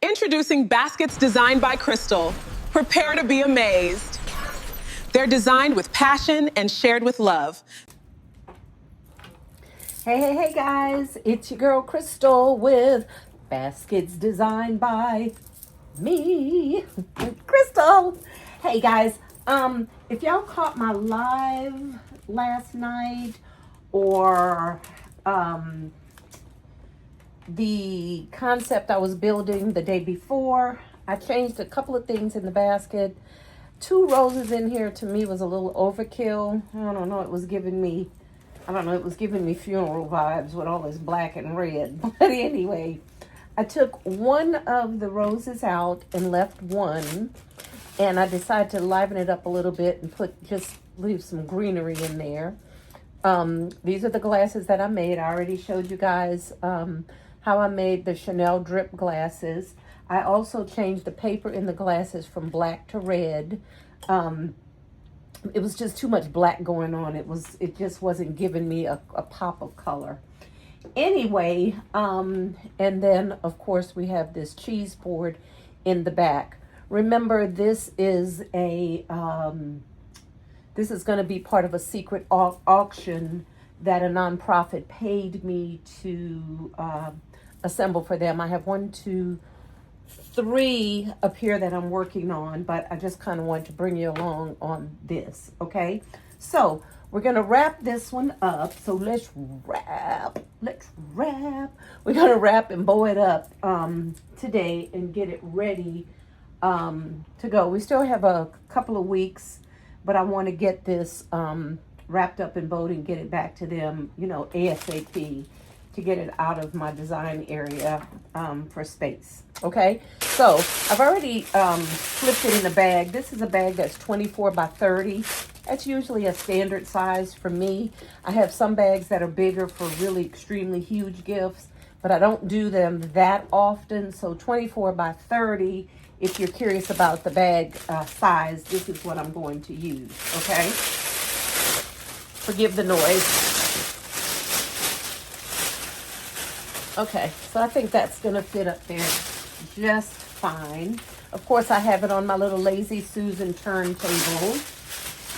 Introducing baskets designed by Crystal. Prepare to be amazed. They're designed with passion and shared with love. Hey guys, it's your girl Crystal with baskets designed by me, Crystal. Hey guys, if y'all caught my live last night or the concept I was building the day before, I changed a couple of things in the basket. 2 roses in here to me was a little overkill. I don't know, it was giving me funeral vibes with all this black and red. But anyway, I took one of the roses out and left one, and I decided to liven it up a little bit and leave some greenery in there. These are the glasses that I made. I already showed you guys how I made the Chanel drip glasses. I also changed the paper in the glasses from black to red. It was just too much black going on. It just wasn't giving me a pop of color. Anyway, and then of course we have this cheese board in the back. Remember, this is going to be part of a secret auction that a nonprofit paid me to assemble for them. I have 1, 2, 3 up here that I'm working on, but I just kind of wanted to bring you along on this, okay? So we're gonna wrap this one up. So let's wrap. We're gonna wrap and bow it up today and get it ready to go. We still have a couple of weeks, but I want to get this wrapped up and bowed and get it back to them, ASAP, to get it out of my design area for space. Okay, so I've already flipped it in a bag. This is a bag that's 24 by 30. That's usually a standard size for me. I have some bags that are bigger for really extremely huge gifts, but I don't do them that often. So 24 by 30, if you're curious about the bag size, this is what I'm going to use, okay? Forgive the noise. Okay, so I think that's gonna fit up there just fine. Of course, I have it on my little Lazy Susan turntable.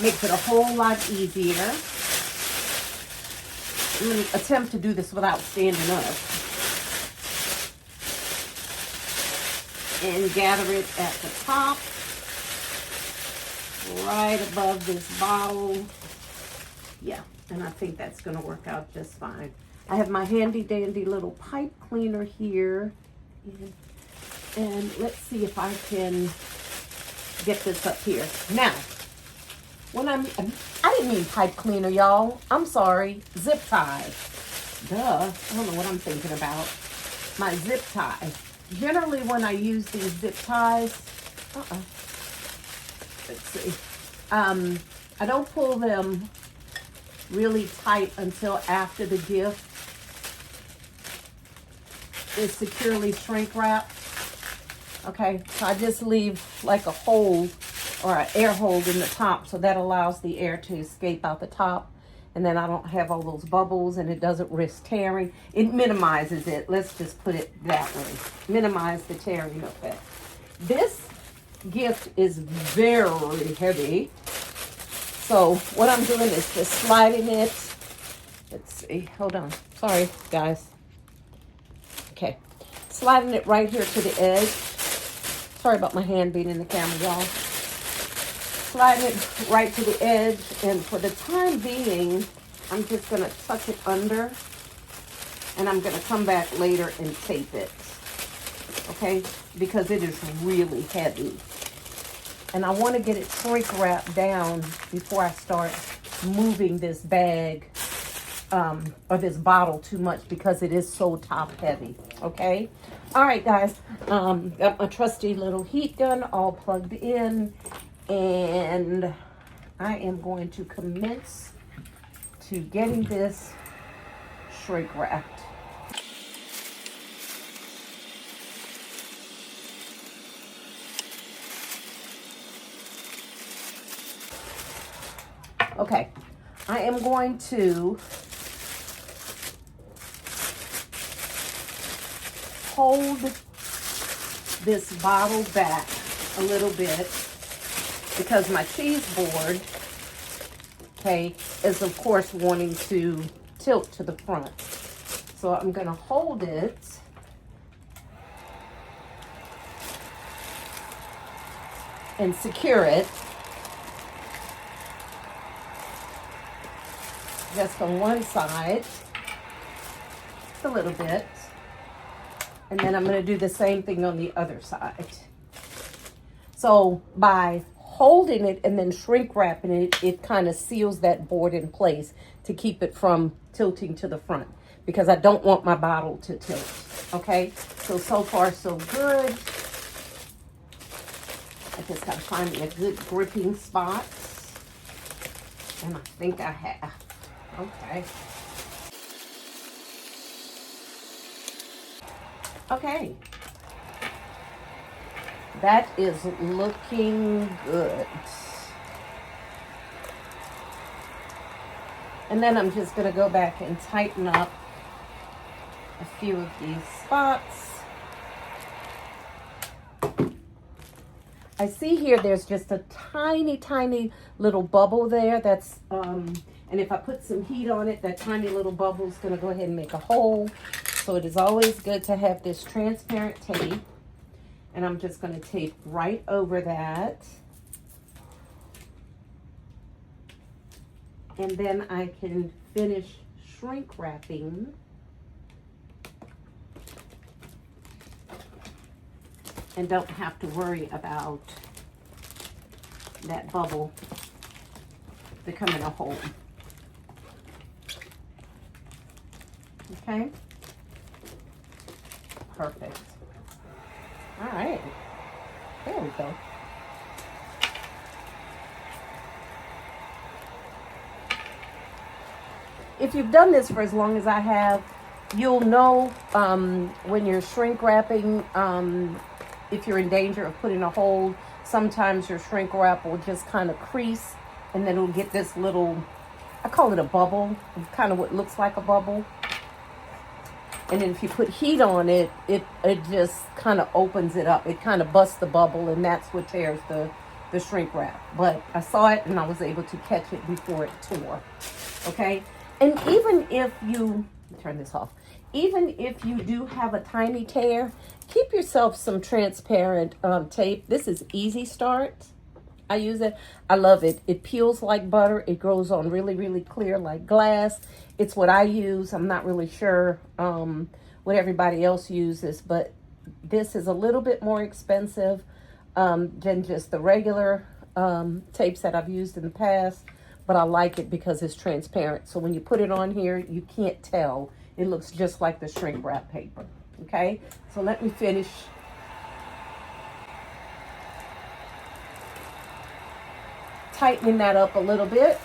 Makes it a whole lot easier. I'm gonna attempt to do this without standing up. And gather it at the top, right above this bottle. Yeah, and I think that's gonna work out just fine. I have my handy dandy little pipe cleaner here. And let's see if I can get this up here. Now, I didn't mean pipe cleaner, y'all. I'm sorry, zip tie. Duh, I don't know what I'm thinking about. My zip tie. Generally, when I use these zip ties, let's see. I don't pull them really tight until after the gift is securely shrink wrapped. Okay, so I just leave like a hole or an air hole in the top, so that allows the air to escape out the top, and then I don't have all those bubbles and it doesn't risk tearing. It minimizes it. Let's just put it that way. Minimize the tearing effect. This gift is very heavy. So what I'm doing is just sliding it. Let's see, hold on. Sorry, guys. Okay, sliding it right here to the edge. Sorry about my hand being in the camera, y'all. Sliding it right to the edge, and for the time being, I'm just gonna tuck it under, and I'm gonna come back later and tape it, okay? Because it is really heavy. And I wanna get it shrink wrapped down before I start moving this bag or this bottle too much, because it is so top heavy, okay? All right, guys, got my trusty little heat gun all plugged in, and I am going to commence to getting this shrink wrapped. Okay, I am going to hold this bottle back a little bit because my cheese board, okay, is of course wanting to tilt to the front. So I'm going to hold it and secure it just on one side, just a little bit. And then I'm going to do the same thing on the other side. So by holding it and then shrink wrapping it, it kind of seals that board in place to keep it from tilting to the front, because I don't want my bottle to tilt. Okay, so far so good. I just got to find a good gripping spot, and I think I have. Okay. Okay. That is looking good. And then I'm just going to go back and tighten up a few of these spots. I see here there's just a tiny, tiny little bubble there. That's, and if I put some heat on it, that tiny little bubble is going to go ahead and make a hole. So it is always good to have this transparent tape. And I'm just going to tape right over that. And then I can finish shrink wrapping. And don't have to worry about that bubble becoming a hole. Okay? Perfect. All right. There we go. If you've done this for as long as I have, you'll know when you're shrink wrapping, if you're in danger of putting a hole. Sometimes your shrink wrap will just kind of crease, and then it'll get this little, I call it a bubble, kind of what looks like a bubble. And then if you put heat on it, it just kind of opens it up. It kind of busts the bubble, and that's what tears the shrink wrap. But I saw it, and I was able to catch it before it tore. Okay? And even if you, turn this off, even if you do have a tiny tear, keep yourself some transparent tape. This is Easy Start. I use it. I love it. It peels like butter. It goes on really, really clear like glass. It's what I use. I'm not really sure what everybody else uses, but this is a little bit more expensive than just the regular tapes that I've used in the past, but I like it because it's transparent. So when you put it on here, you can't tell. It looks just like the shrink wrap paper. Okay, so let me finish. Tightening that up a little bit.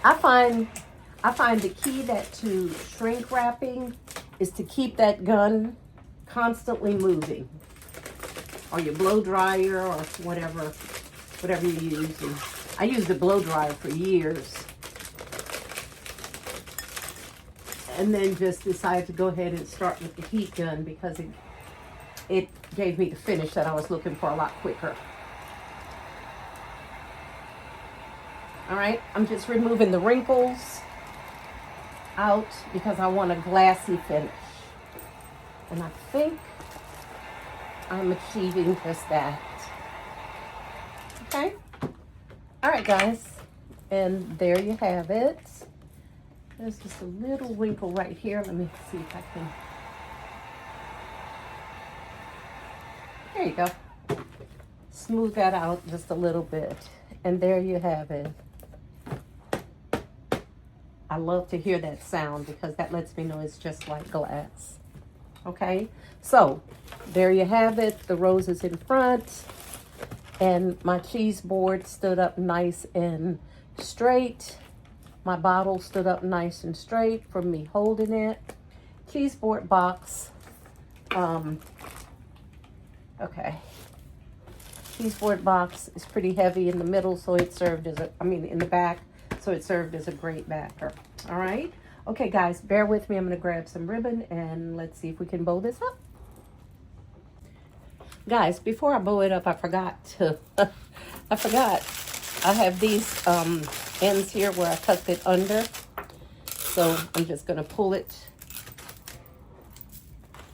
I find the key to shrink wrapping is to keep that gun constantly moving, or your blow dryer, or whatever you use. And I used a blow dryer for years, and then just decided to go ahead and start with the heat gun because it gave me the finish that I was looking for a lot quicker. All right, I'm just removing the wrinkles out because I want a glassy finish. And I think I'm achieving just that. Okay. All right, guys. And there you have it. There's just a little wrinkle right here. Let me see if I can. There you go. Smooth that out just a little bit. And there you have it. I love to hear that sound because that lets me know it's just like glass. Okay, so there you have it. The roses in front, and my cheese board stood up nice and straight. My bottle stood up nice and straight from me holding it. Cheese board box. Okay. Cheese board box is pretty heavy in the middle, so it served as in the back. So it served as a great backer. All right. Okay, guys, bear with me. I'm going to grab some ribbon and let's see if we can bow this up. Guys, before I bow it up, I forgot to, I have these ends here where I tucked it under. So I'm just going to pull it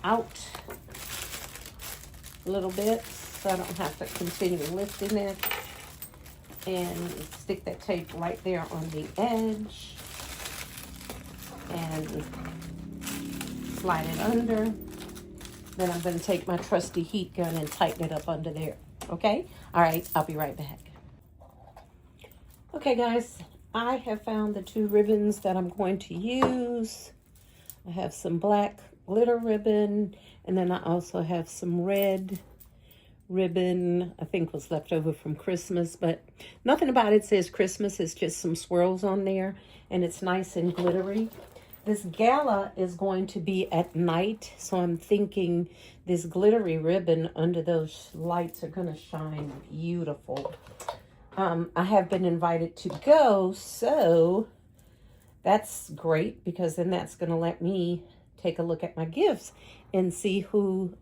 out a little bit so I don't have to continue lifting it. And stick that tape right there on the edge. And slide it under. Then I'm going to take my trusty heat gun and tighten it up under there. Okay? All right, I'll be right back. Okay, guys, I have found the 2 ribbons that I'm going to use. I have some black glitter ribbon, and then I also have some red ribbon, I think was left over from Christmas, but nothing about it says Christmas. It's just some swirls on there, and it's nice and glittery. This gala is going to be at night, so I'm thinking this glittery ribbon under those lights are going to shine beautiful. I have been invited to go, so that's great because then that's going to let me take a look at my gifts and see who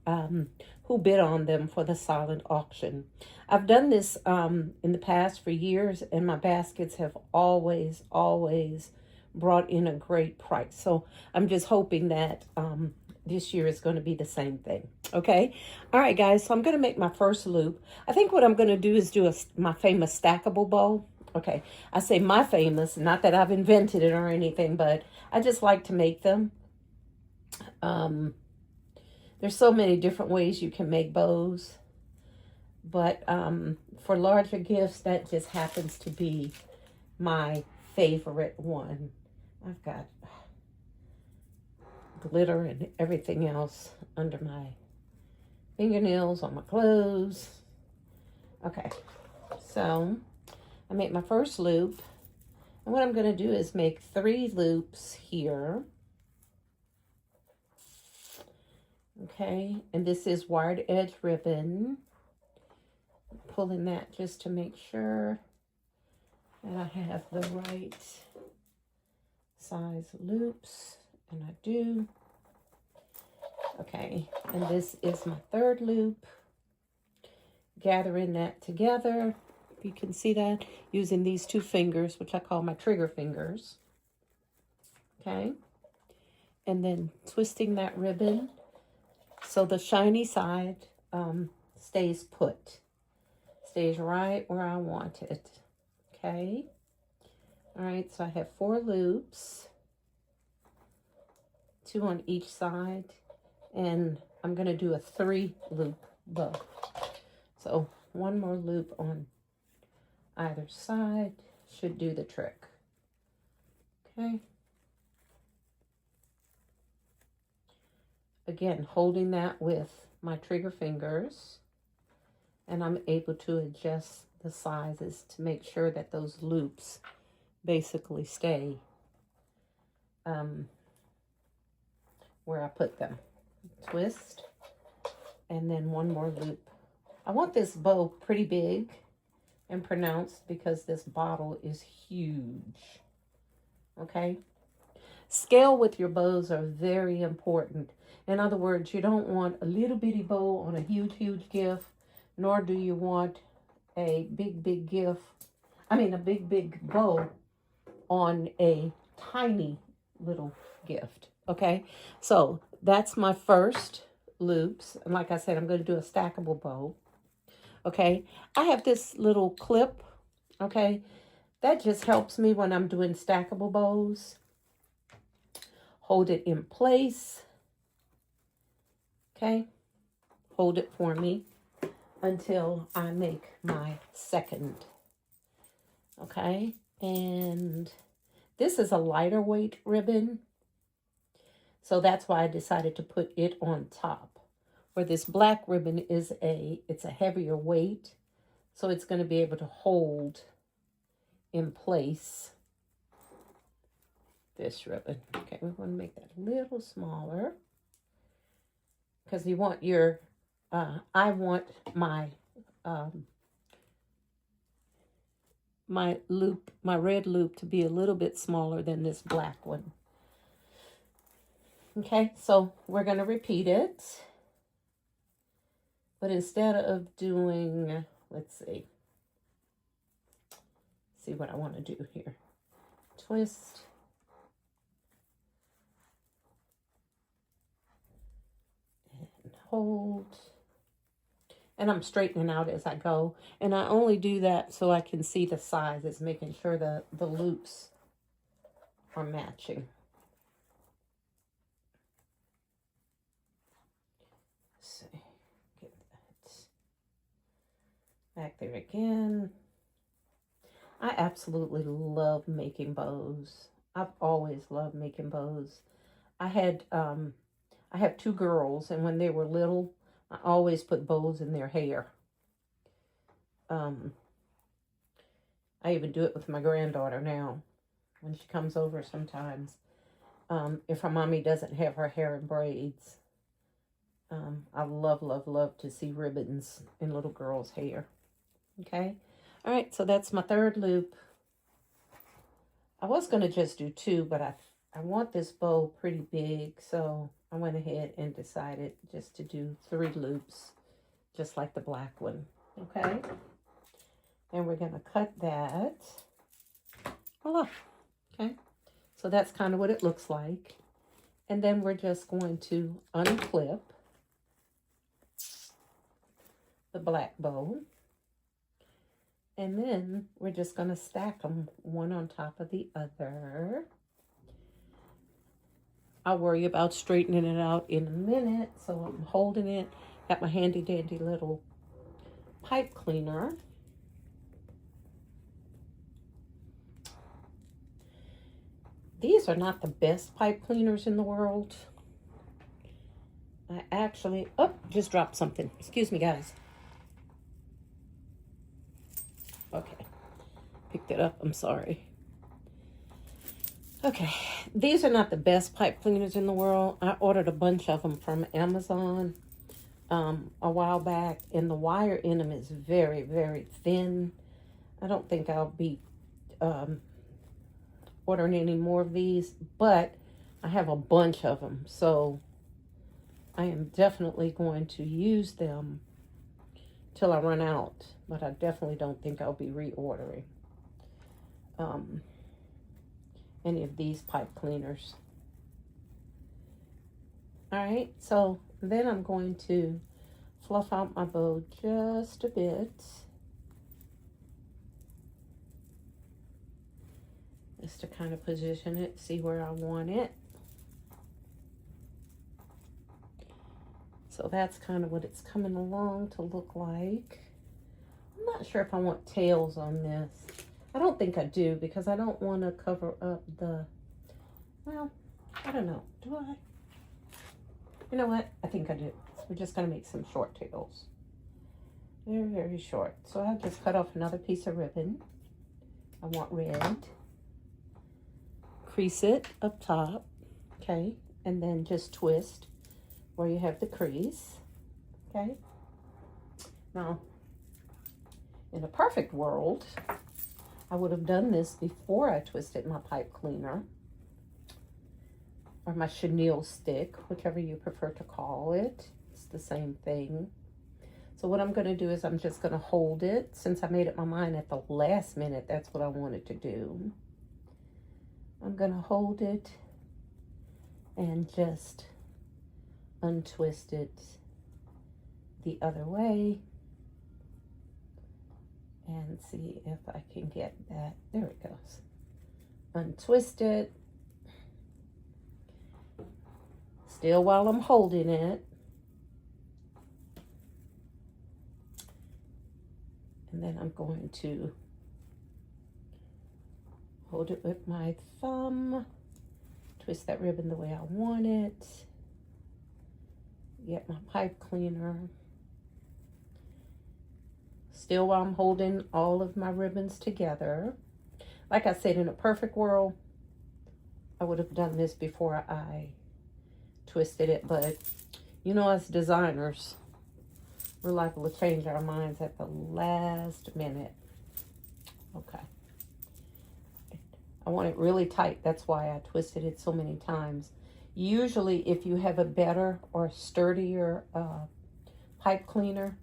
bid on them for the silent auction. I've done this in the past for years, and my baskets have always brought in a great price. So I'm just hoping that this year is going to be the same thing. Okay. All right, guys. So I'm going to make my first loop. I think what I'm going to do is do my famous stackable bow. Okay. I say my famous, not that I've invented it or anything, but I just like to make them. There's so many different ways you can make bows, but for larger gifts, that just happens to be my favorite one. I've got glitter and everything else under my fingernails, on my clothes. Okay, so I made my first loop, and what I'm going to do is make 3 loops here. Okay, and this is wired edge ribbon. I'm pulling that just to make sure that I have the right size loops, and I do. Okay, and this is my 3rd loop. Gathering that together, if you can see that, using these 2 fingers, which I call my trigger fingers. Okay, and then twisting that ribbon so the shiny side stays put. Stays right where I want it. Okay. All right, so I have 4 loops, 2 on each side, and I'm going to do a 3 loop bow. So 1 more loop on either side should do the trick. Okay. Again, holding that with my trigger fingers, and I'm able to adjust the sizes to make sure that those loops basically stay where I put them. Twist, and then 1 more loop. I want this bow pretty big and pronounced because this bottle is huge. Okay? Scale with your bows are very important. In other words, you don't want a little bitty bow on a huge gift, nor do you want a big gift. I mean, a big bow on a tiny little gift. Okay, so that's my first loops. And like I said, I'm going to do a stackable bow. Okay, I have this little clip. Okay, that just helps me when I'm doing stackable bows. Hold it in place. Okay, hold it for me until I make my second. Okay, and this is a lighter weight ribbon, so that's why I decided to put it on top. Where this black ribbon is it's a heavier weight, so it's going to be able to hold in place this ribbon. Okay, we want to make that a little smaller because you want your, I want my my loop, my red loop, to be a little bit smaller than this black one. Okay, so we're going to repeat it. But instead of doing, let's see what I want to do here. Twist. And hold. And I'm straightening out as I go. And I only do that so I can see the sizes, making sure the loops are matching. Let's see. Get that back there again. I absolutely love making bows. I've always loved making bows. I have two girls, and when they were little, I always put bows in their hair. I even do it with my granddaughter now when she comes over sometimes. If her mommy doesn't have her hair in braids, I love, love, love to see ribbons in little girls' hair. Okay? All right, so that's my third loop. I was going to just do two, but I want this bow pretty big, so I went ahead and decided just to do 3 loops, just like the black one. Okay? And we're going to cut that. Voila. Okay? So that's kind of what it looks like. And then we're just going to unclip the black bow. And then we're just going to stack them one on top of the other. I'll worry about straightening it out in a minute. So I'm holding it. Got my handy dandy little pipe cleaner. These are not the best pipe cleaners in the world. I actually, just dropped something. Excuse me, guys. Okay, picked it up, I'm sorry. Okay, these are not the best pipe cleaners in the world. I ordered a bunch of them from Amazon a while back, and the wire in them is very, very thin. I don't think I'll be ordering any more of these, but I have a bunch of them, so I am definitely going to use them till I run out, but I definitely don't think I'll be reordering any of these pipe cleaners. All right, so then I'm going to fluff out my bow just a bit. Just to kind of position it, see where I want it. So that's kind of what it's coming along to look like. I'm not sure if I want tails on this. I don't think I do, because I don't want to cover up the, well, I don't know. Do I? You know what? I think I do. We're just going to make some short tails. Very, very short. So I'll just cut off another piece of ribbon. I want red. Crease it up top. Okay. And then just twist where you have the crease. Okay. Now, in a perfect world, I would have done this before I twisted my pipe cleaner, or my chenille stick, whichever you prefer to call it. It's the same thing. So what I'm going to do is I'm just going to hold it. Since I made up my mind at the last minute, that's what I wanted to do. I'm going to hold it and just untwist it the other way and see if I can get that. There it goes. Untwist it. Still while I'm holding it. And then I'm going to hold it with my thumb. Twist that ribbon the way I want it. Get my pipe cleaner. Still while I'm holding all of my ribbons together. Like I said, in a perfect world, I would have done this before I twisted it, but you know, as designers, we're liable to change our minds at the last minute. Okay, I want it really tight. That's why I twisted it so many times. Usually, if you have a better or sturdier pipe cleaner,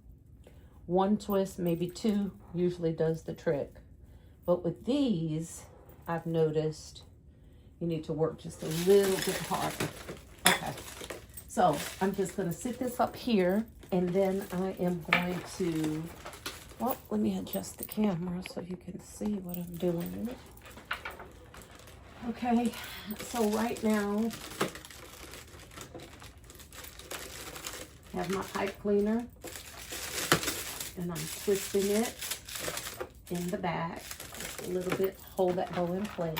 one twist, maybe two, usually does the trick. But with these, I've noticed you need to work just a little bit harder. Okay, so I'm just going to sit this up here, and then I am going to, well, let me adjust the camera so you can see what I'm doing. Okay, so right now, I have my pipe cleaner, and I'm twisting it in the back just a little bit, hold that bow in place.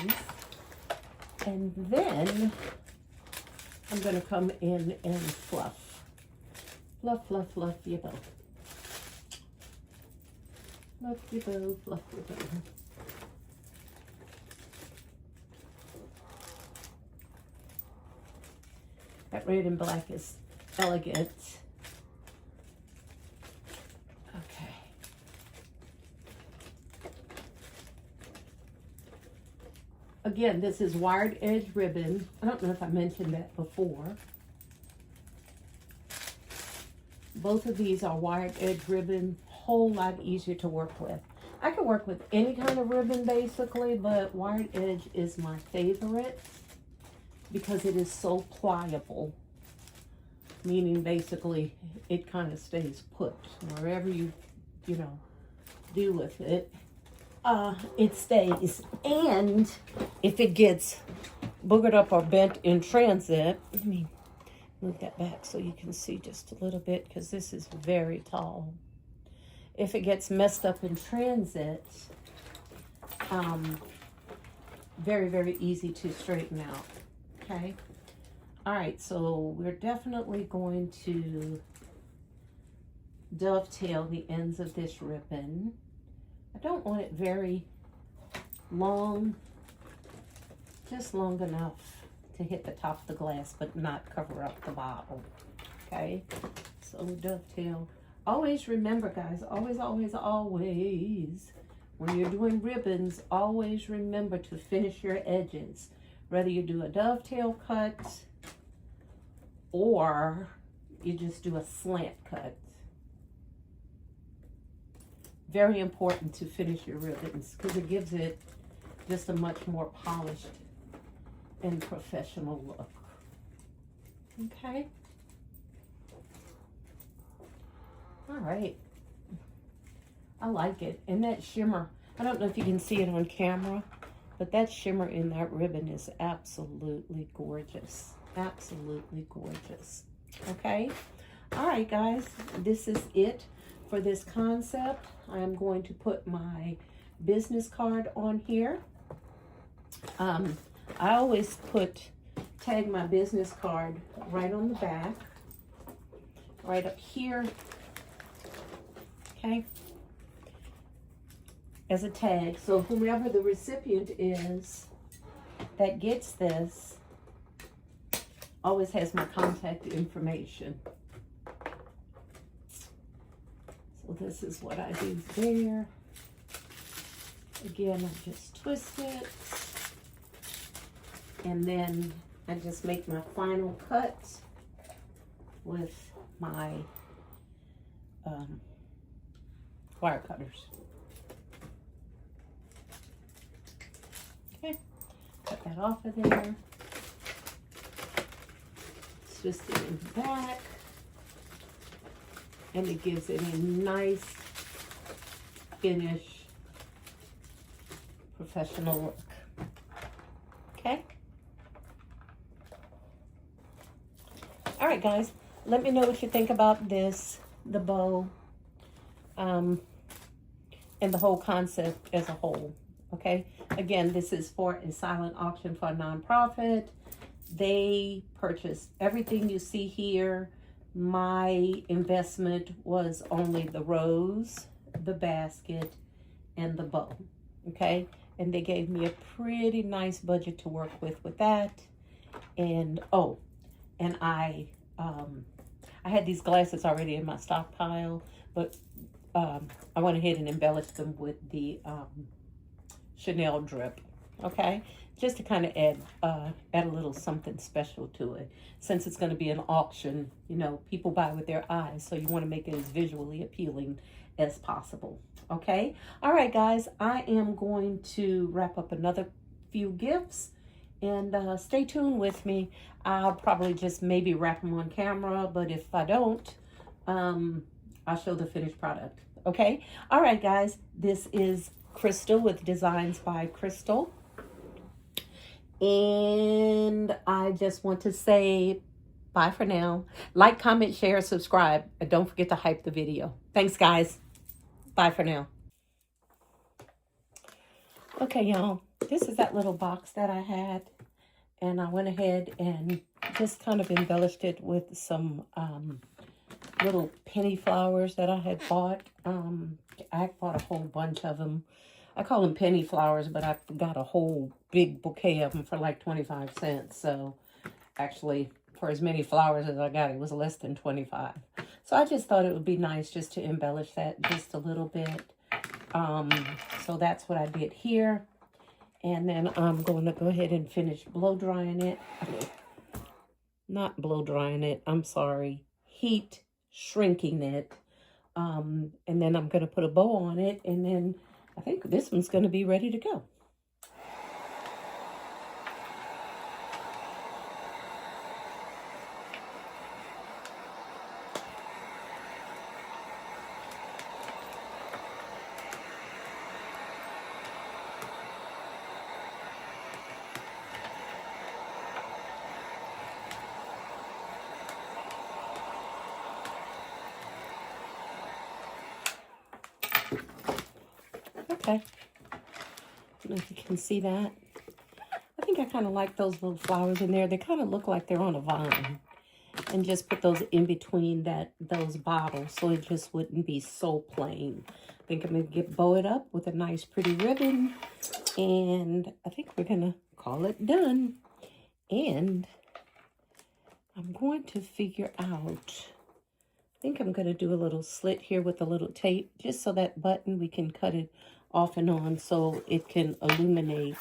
And then I'm going to come in and fluff. Fluff, fluff, fluff your bow. Fluff your bow, fluff your bow. That red and black is elegant. Okay. Again, this is wired edge ribbon. I don't know if I mentioned that before. Both of these are wired edge ribbon, whole lot easier to work with. I can work with any kind of ribbon basically, but wired edge is my favorite because it is so pliable. Meaning basically it kind of stays put wherever you do with it. It stays. And if it gets boogered up or bent in transit, let me move that back so you can see just a little bit because this is very tall. If it gets messed up in transit, very, very easy to straighten out. Okay. All right, so we're definitely going to dovetail the ends of this ribbon. I don't want it very long, just long enough to hit the top of the glass, but not cover up the bottle, okay? So dovetail. Always remember, guys, always, always, always, when you're doing ribbons, always remember to finish your edges. Whether you do a dovetail cut, or you just do a slant cut. Very important to finish your ribbons because it gives it just a much more polished and professional look. Okay. All right. I like it. And that shimmer, I don't know if you can see it on camera, but that shimmer in that ribbon is absolutely gorgeous. Absolutely gorgeous. Okay. All right, guys, this is it for this concept. I'm going to put my business card on here. I always tag my business card right on the back, right up here. Okay, as a tag, so whomever the recipient is that gets this always has my contact information. So this is what I do there. Again, I just twist it, and then I just make my final cut with my wire cutters. Okay, cut that off of there. Twist it in the back, and it gives it a nice finish, professional look. Okay. All right, guys, let me know what you think about this, the bow, and the whole concept as a whole. Okay. Again, this is for a silent auction for a nonprofit. They purchased everything you see here. My investment was only the rose, the basket, and the bow. Okay. And they gave me a pretty nice budget to work with that. And oh, and I had these glasses already in my stockpile, but I went ahead and embellished them with the Chanel drip. okay? Just to kind of add a little something special to it. Since it's going to be an auction, you know, people buy with their eyes, so you want to make it as visually appealing as possible, okay? All right, guys, I am going to wrap up another few gifts, and stay tuned with me. I'll probably just maybe wrap them on camera, but if I don't, I'll show the finished product, okay? All right, guys, this is Crystal with Designs by Crystal. And I just want to say bye for now. Like, comment, share, subscribe, and don't forget to hype the video. Thanks, guys. Bye for now. Okay, y'all, this is that little box that I had, and I went ahead and just kind of embellished it with some little penny flowers that I had bought. I bought a whole bunch of them. I call them penny flowers, but I got a whole big bouquet of them for like 25 cents. So actually, for as many flowers as I got, it was less than 25. So I just thought it would be nice just to embellish that just a little bit. So that's what I did here. And then I'm going to go ahead and finish blow drying it. Not blow drying it, I'm sorry. Heat shrinking it. And then I'm going to put a bow on it, and then I think this one's going to be ready to go. Okay. I don't know if you can see that. I think I kind of like those little flowers in there. They kind of look like they're on a vine. And just put those in between those bottles so it just wouldn't be so plain. I think I'm going to bow it up with a nice pretty ribbon. And I think we're going to call it done. And I'm going to figure out, I think I'm going to do a little slit here with a little tape, just so that button we can cut it off and on so it can illuminate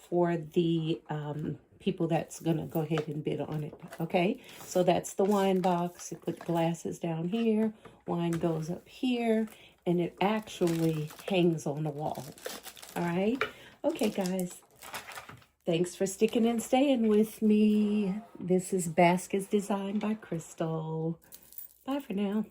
for the people that's going to go ahead and bid on it, okay? So that's the wine box. You put glasses down here, wine goes up here, and it actually hangs on the wall, all right? Okay, guys, thanks for sticking and staying with me. This is Baskets Designed by Crystal. Bye for now.